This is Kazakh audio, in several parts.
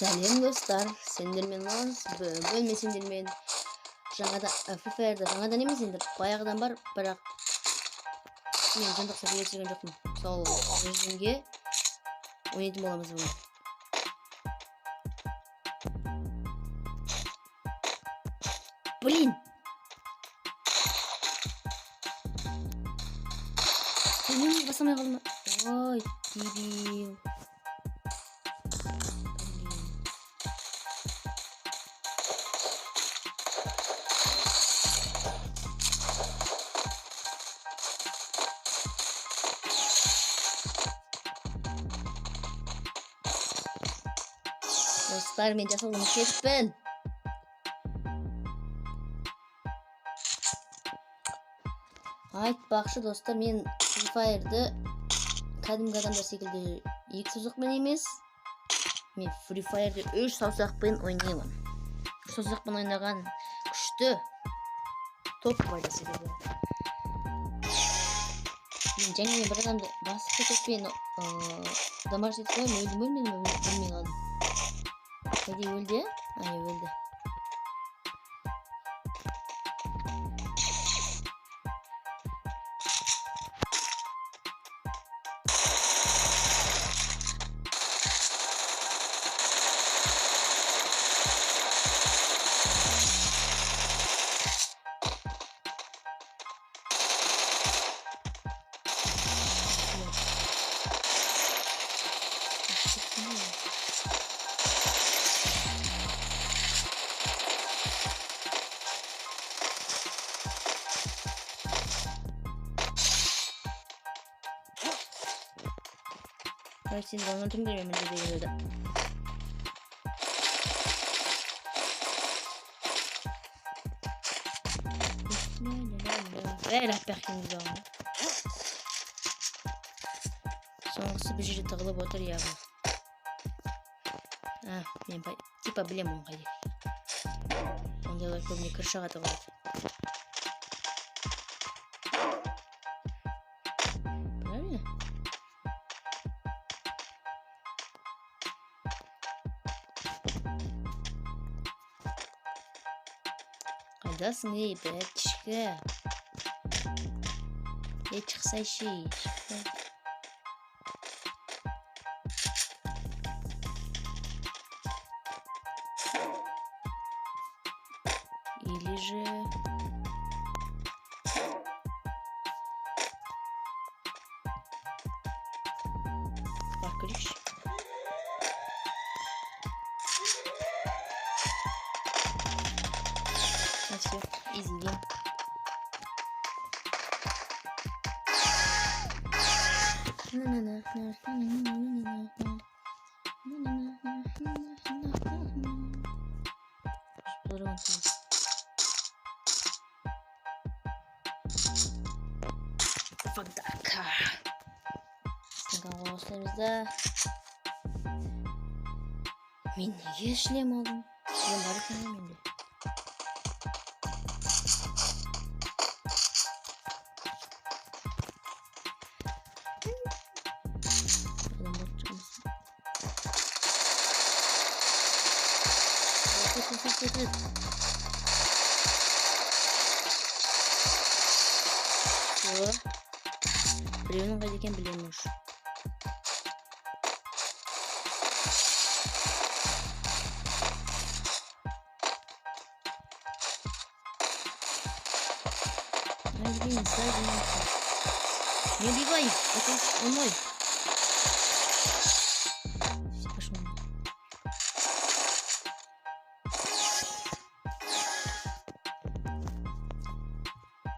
Сәлем достар, сендермен бөлмесендермен жаңадан фиферді жаңадан емес енді баяғыдан бар, бірақ мен жындық сәтіге түсірген жоқпын. Сол режимге ойнайтын боламыз бүгін. Блин! Мен басамай қалдым. Ой, дебил. Dostlar, мен жасалғым кетпін. Айтпақшы достар, мен Free Fire'ды кәдімгі адамдар секілді екі саусақпен емес, мен Free Fire'ды 3 саусақпен ойнаймын. 3 саусақпен ойнаған күшті топ бар десе де болады. Мен жаңа бір адамды басқа топпен дамаж етіп қойым, өлмей қалдым. Қайда өлді? Өлді. Сен оны тым беремін деді өлді. Рәйлап бәккеніміз оған. Соңғысы бір жерде тығылып отыр яғы. Мен типа білем оны қайда. Ондайлар көбіне кіршаға тығылады. Правильно? Қайдасың, ей, бәтішкі? Шықсайшы. Или же... Парколиш. Все, изъем. Факдака. Сіңген мен неге шлем алдым? Шлем бар екен менде. Біреуінің қайда екен білемін ұш. Не убивай, это он мой. Пошел.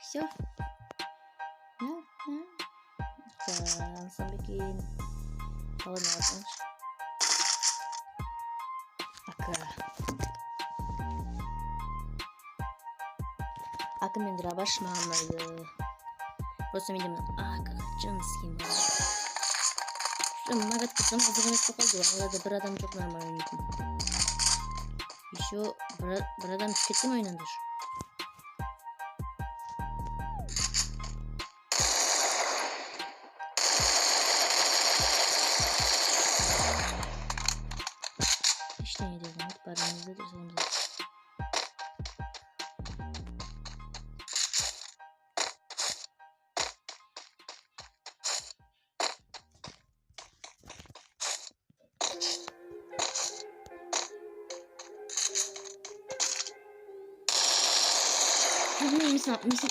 Все. Langsung bikin tahun lalu. Aka мен драба шмамайды. Просто мен демін, жын скин бар. Мына кәтпесем қызық емес болып қалды. Алада бір адам жоқ нормально ойнайтын. Еще бір адам кеткен ойнан даже. Eşeğe de umut paramızda da sonunda.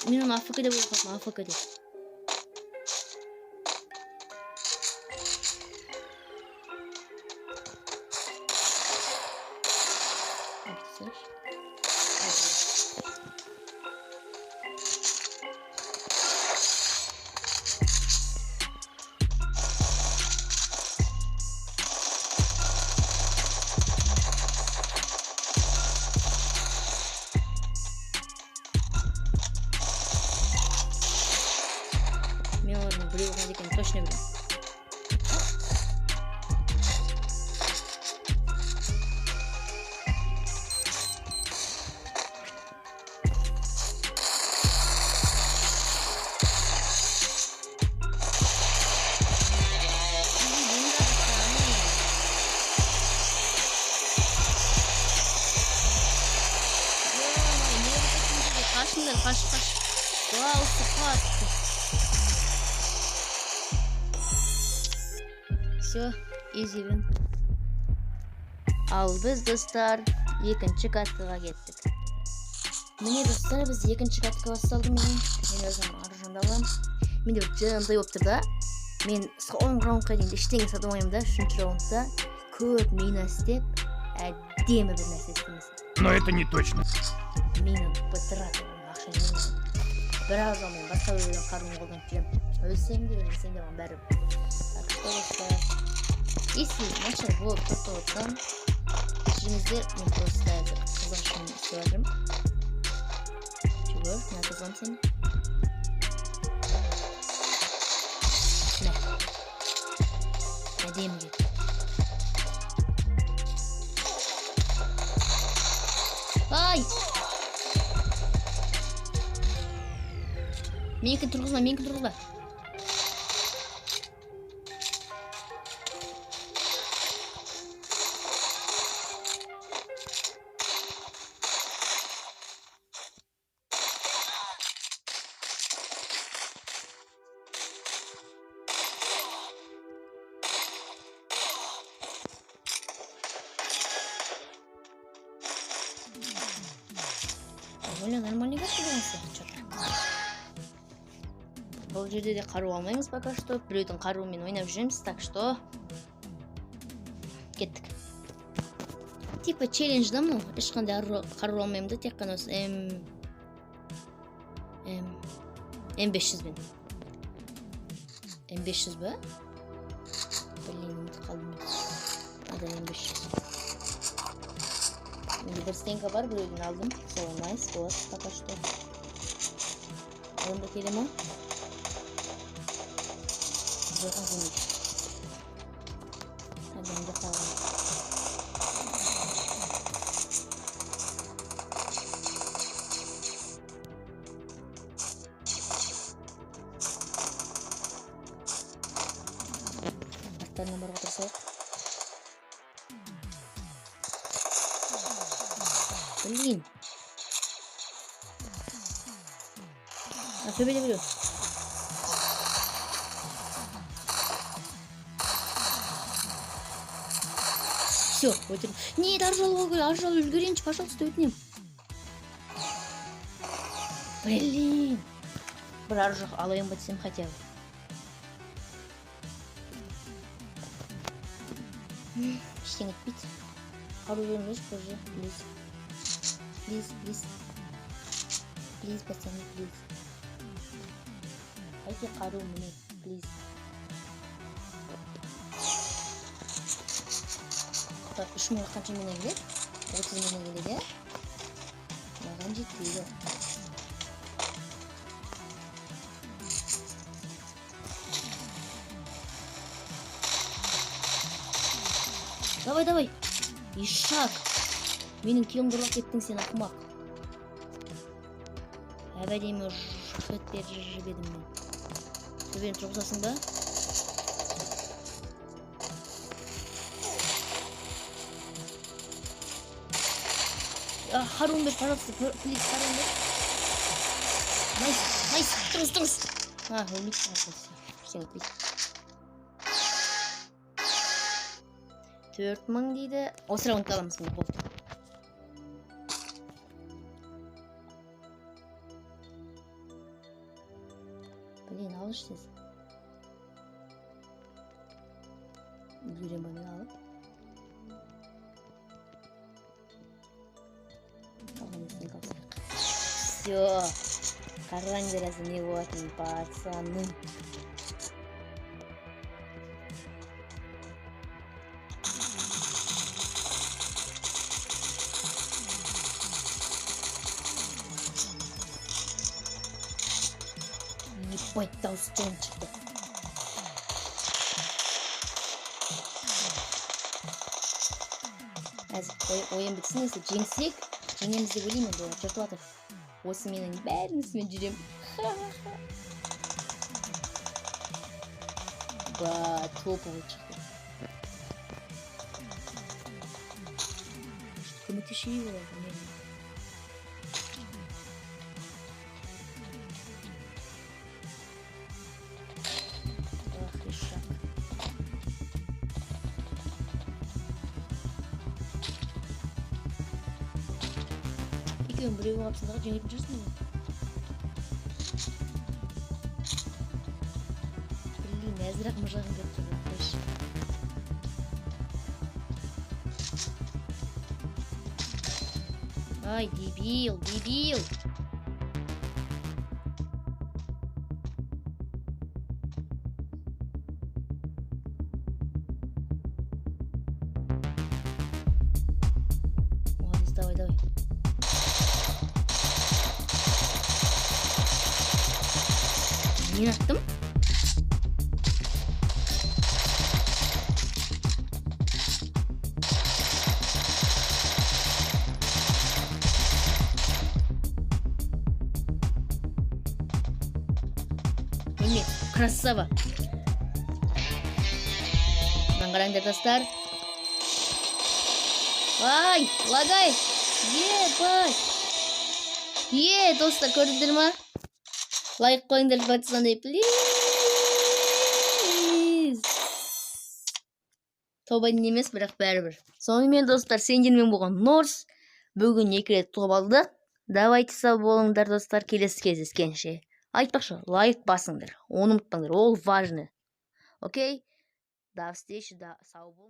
Minun AFK'da bu bakma AFK'da. Men onu buraya koyarken точно bildim. Kaç. Wow, sıfat. Все, easy win. Al biz dostlar екінші катқа кеттік. Міне достар, біз екінші катқа басталды. Мен өзім аржанды алам. Менде жандай болып тұр да. Мен соңғы раундқа дейін ештеңе сатып алмаймын да. Үшінші раундта көп мина істеп, әдемі бір нәрсе істейміз. Но это не точно. Мина бытыратып ақша жинаймын. Бірақ мен басқа біреудің қаруын қолданып жүремін. Өлсем де өлмесем де маған бәрібір. Так что достар, если начал болып тұрып отырсам, кешіріңіздер, мен просто қызық үшін істеп жатырмын. Чего? Не отозвам сені. Мә. Әдемі кет. Ай! Менікі тұрғызба. Довольно нормальный газ болғансы. Бұл жерде де қару алмаймыз пока что. Біреудің қаруымен ойнап жүреміз, так что кеттік. Типа челлендж да мұ? Ешқандай қару алмаймын да, тек қана осы М500 бен. М500 ба? Блин, ұмытып қалдым. Ада М500. Менде бір стенка бар, біреуден алдым. Сол найс, болады пока что. Онда келе ма? Жоқын көмейді. Әдемді қалған. Аттарына барға тұрсақ. Блин. Төбеде біреу. Все, өтірім. Нет, аржал үлгеренші, пожалуйста, өтінем. Блин. Бір аржақ алайын ба десем хотя бы. Ештеңе етпейді. Қару вернешь позже, плиз. Плиз, пацаны, плиз. Қайте қару міне, плиз. Так, 3 мыңға қанша мені келеді? 30 мені келеді, маған жетпейді. Давай. Ишак. Менің күйімді ұрлап кеттің сен, ақымақ. Әбәдемі шөт беріп жүріп едім мен. Төбені тұрғызасың ба? Харун бер, пожалуйста, плиз, Харун бер. Найс, тұрыз. Өлмейді. Сен өтпейді. 4000 дейді. Осы раундты аламыз міне, болды. Блин, алыш сіз. Үлгерем ба мен алып. Все. Қараңдар әзір не болатын, пацаны. Ебать, толстон шықты. Әзір ойын бітсін, если жеңсек, жеңеміз деп ойлаймын енді, жұртып атыр. Осы менің бәрінісімен жүрем. Ба, топовый шықты. Көмектешейі болады мен. Екеуін біреу қапсындағы жеңетін жүрсің бе? Блин, әзірақ мұжағын көріп тұрды. Қойшы. Ай, дебил. Молодец, давай. Мен аттым. Красава. Қараңдар достар. Ай, лагай. Достар, көрдіңдер ма? Лайк қойыңдар, пацаны, плиз. Тобайын емес, бірақ бәрібір. Сонымен достар, сендермен болған Норс. Бүгін 2 рет топ алдық. Давайте сау болыңдар достар, келесі кездескенше. Айтпақшы, лайк басыңдар. Оны ұмытпаңдар, ол важны. Окей? До встречи, сау болыңдар.